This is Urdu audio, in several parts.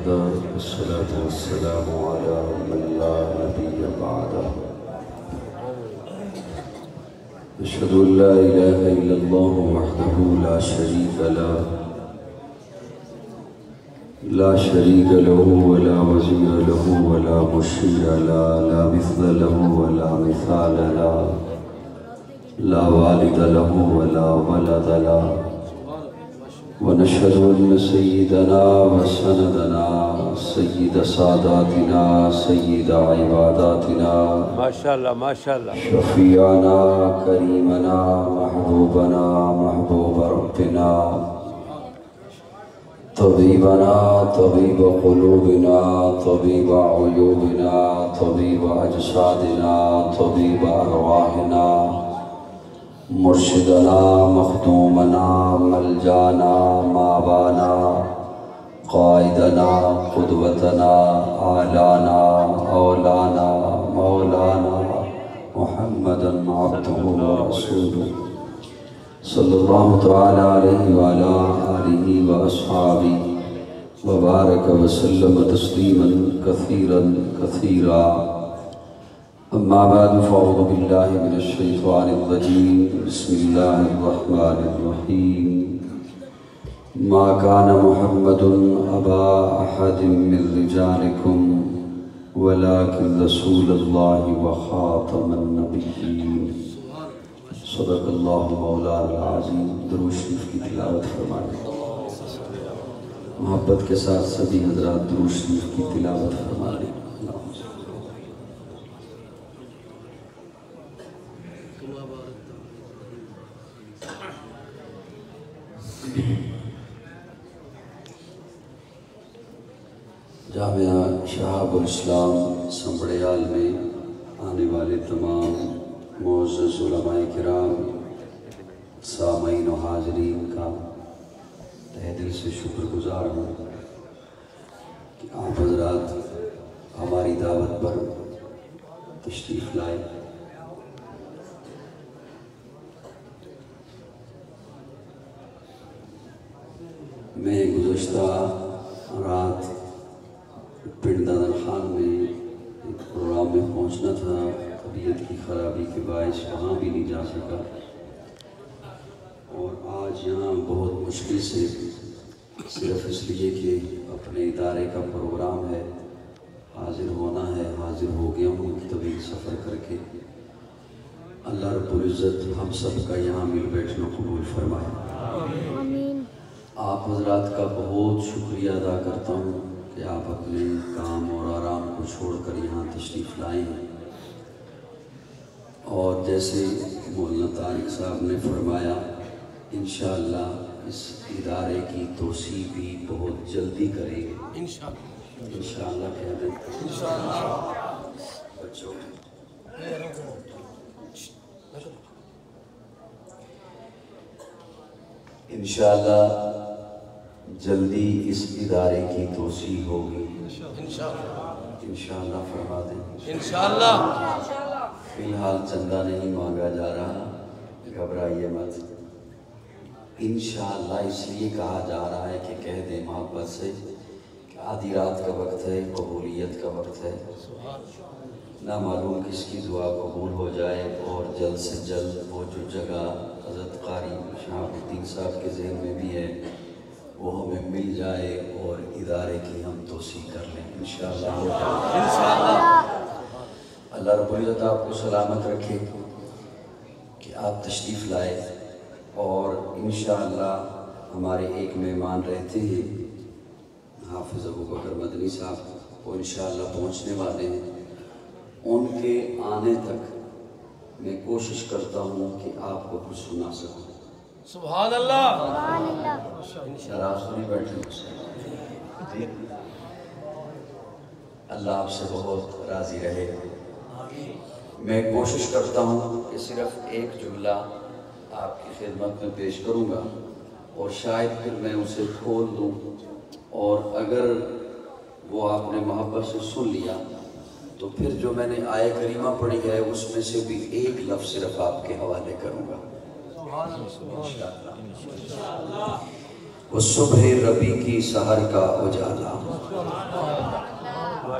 وحده والصلاة والسلام على من لا نبي بعده أشهد أن لا إله إلا الله وحده لا شريك له ولا وزير له ولا مشير له لا مثل له ولا مثال له لا والد له ولا ولد له ونشهد أن سيدنا وسندنا سيد ساداتنا سيد عباداتنا ما شاء الله ما شاء الله شفيعنا كريمنا محبوبنا محبوب ربنا طبيبنا طبيب قلوبنا طبيب عيوبنا طبيب أجسادنا طبيب أرواحنا مرشدنا مخدومنا ملجانا مابانا قائدنا قدوتنا آلانا اولانا مولانا محمدا عبده ورسوله صلی اللہ تعالی علیہ وعلى آلہ وأصحابہ وبارک وسلم تسلیما کثیرا کثیرا اما بعد فاعوذ باللہ من الشیطان الرجیم بسم اللہ الرحمن الرحیم ما كان محمد ابا احد من رجالکم ولكن رسول اللہ وخاتم النبیین صدق اللہ مولانا العظیم۔ درود شریف کی تلاوت فرمائیں۔ محبت کے ساتھ سبھی حضرات درود شریف کی تلاوت فرمائیں۔ جامعہ شہاب الاسلام سنبڑیال میں آنے والے تمام معزز علماء کرام سامعین و حاضرین کا تہ دل سے شکر گزار ہوں کہ آپ حضرات ہماری دعوت پر تشریف لائے۔ میں گزشتہ رات پنڈ دادر خان میں ایک پروگرام میں پہنچنا تھا، طبیعت کی خرابی کے باعث وہاں بھی نہیں جا سکا، اور آج یہاں بہت مشکل سے صرف اس لیے کہ اپنے ادارے کا پروگرام ہے، حاضر ہونا ہے، حاضر ہو گیا ہوں طویل سفر کر کے۔ اللہ رب العزت ہم سب کا یہاں مل بیٹھنا قبول فرمائے۔ آپ حضرات کا بہت شکریہ ادا کرتا ہوں کہ آپ اپنے کام اور آرام کو چھوڑ کر یہاں تشریف لائے ہیں، اور جیسے مولانا طارق صاحب نے فرمایا انشاءاللہ اس ادارے کی توسیع بھی بہت جلدی کریں گے انشاءاللہ کہہ دیں بچوں۔ انشاءاللہ جلدی اس ادارے کی توسیع ہوگی انشاءاللہ فرما دیں انشاءاللہ۔ فی الحال چندہ نہیں مانگا جا رہا، گھبرائیے مت، انشاءاللہ اس لیے کہا جا رہا ہے کہ کہہ دیں محبت سے کہ آدھی رات کا وقت ہے، قبولیت کا وقت ہے، نہ معلوم کس کی دعا قبول ہو جائے، اور جلد سے جلد وہ جو جگہ حضرت قاری شہاب الدین صاحب کے ذہن میں بھی ہے وہ ہمیں مل جائے اور ادارے کی ہم توسیع کر لیں انشاءاللہ۔ اللہ رب العزت آپ کو سلامت رکھے کہ آپ تشریف لائے، اور انشاءاللہ ہمارے ایک مہمان رہتے ہیں حافظ ابو بکر مدنی صاحب، وہ انشاءاللہ پہنچنے والے ہیں، ان کے آنے تک میں کوشش کرتا ہوں کہ آپ کو کچھ سنا سکوں۔ سبحان اللہ۔ شراب سے نہیں بیٹھے جی، اللہ آپ سے بہت راضی رہے۔ میں کوشش کرتا ہوں کہ صرف ایک جملہ آپ کی خدمت میں پیش کروں گا، اور شاید پھر میں اسے کھول دوں، اور اگر وہ آپ نے محبت سے سن لیا تو پھر جو میں نے آیہ کریمہ پڑھی ہے اس میں سے بھی ایک لفظ صرف آپ کے حوالے کروں گا انشاءاللہ۔ وہ صبح ربی کی سحر کا اجالا،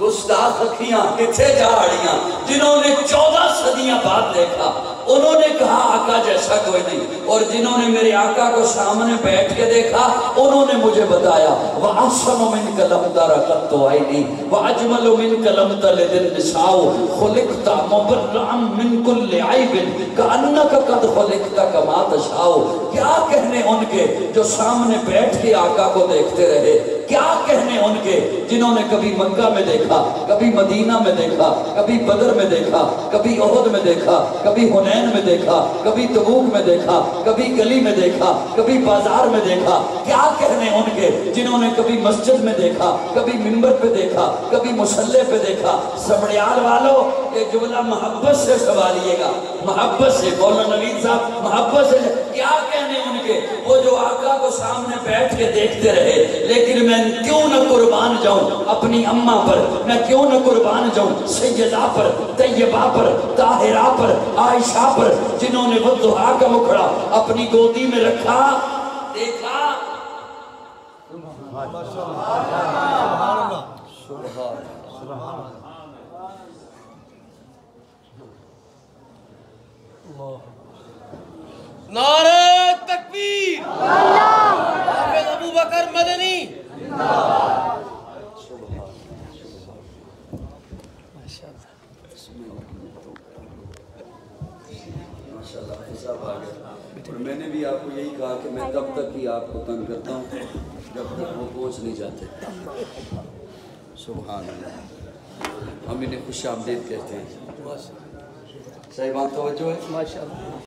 گستاخ اکھیاں کتھے جا رہیاں جنہوں نے 14 صدیاں بعد دیکھا انہوں نے کہا آقا جیسا کوئی نہیں، اور جنہوں نے میرے آقا کو سامنے بیٹھ کے دیکھا انہوں نے مجھے بتایا وَأَحْسَنُ مِنْكَ لَمْ تَرَ قَطُّ عَيْنِي وَأَجْمَلُ مِنْكَ لَمْ تَلِدِ النِّسَاءُ خُلِقْتَ مُبَرَّأً مِنْ كُلِّ عَيْبٍ كَأَنَّكَ قَدْ خُلِقْتَ كَمَا تَشَاءُ۔ کیا کہنے ان کے جو سامنے بیٹھ کے آقا کو دیکھتے رہے، کیا کہنے ان کے جنہوں نے کبھی مکہ میں دیکھا، کبھی مدینہ میں دیکھا، کبھی بدر میں دیکھا، کبھی احد میں دیکھا، کبھی حنین میں دیکھا، کبھی تبوک میں دیکھا، کبھی گلی میں دیکھا، کبھی بازار میں دیکھا۔ کیا کہنے ان کے جنہوں نے کبھی مسجد میں دیکھا، کبھی منبر پہ دیکھا، کبھی مصلی پہ دیکھا۔ سبڑیال والو یہ جملہ محبت سے سوالیے گا، محبت سے، مولانا نوید صاحب محبت سے۔ کیا کہنے ان کے وہ جو آقا کو سامنے بیٹھ کے دیکھتے رہے، لیکن میں کیوں نہ قربان جاؤں اپنی اماں پر، میں کیوں نہ قربان جاؤں سیدہ پر، طیبہ پر، طاہرہ پر، عائشہ پر، جنہوں نے وہ دعا کا مکھڑا اپنی گودی میں رکھا، دیکھا۔ نعرہ تکبیر، حافظ ابو بکر مدنی۔ ماشاءاللہ حساب آ گیا، اور میں نے بھی آپ کو یہی کہا کہ میں تب تک ہی آپ کو تنگ کرتا ہوں جب تک وہ پہنچ نہیں جاتے۔ سبحان اللہ، ہم انہیں خوش آمدید کہتے ہیں۔ صحیح بات توجہ ہے؟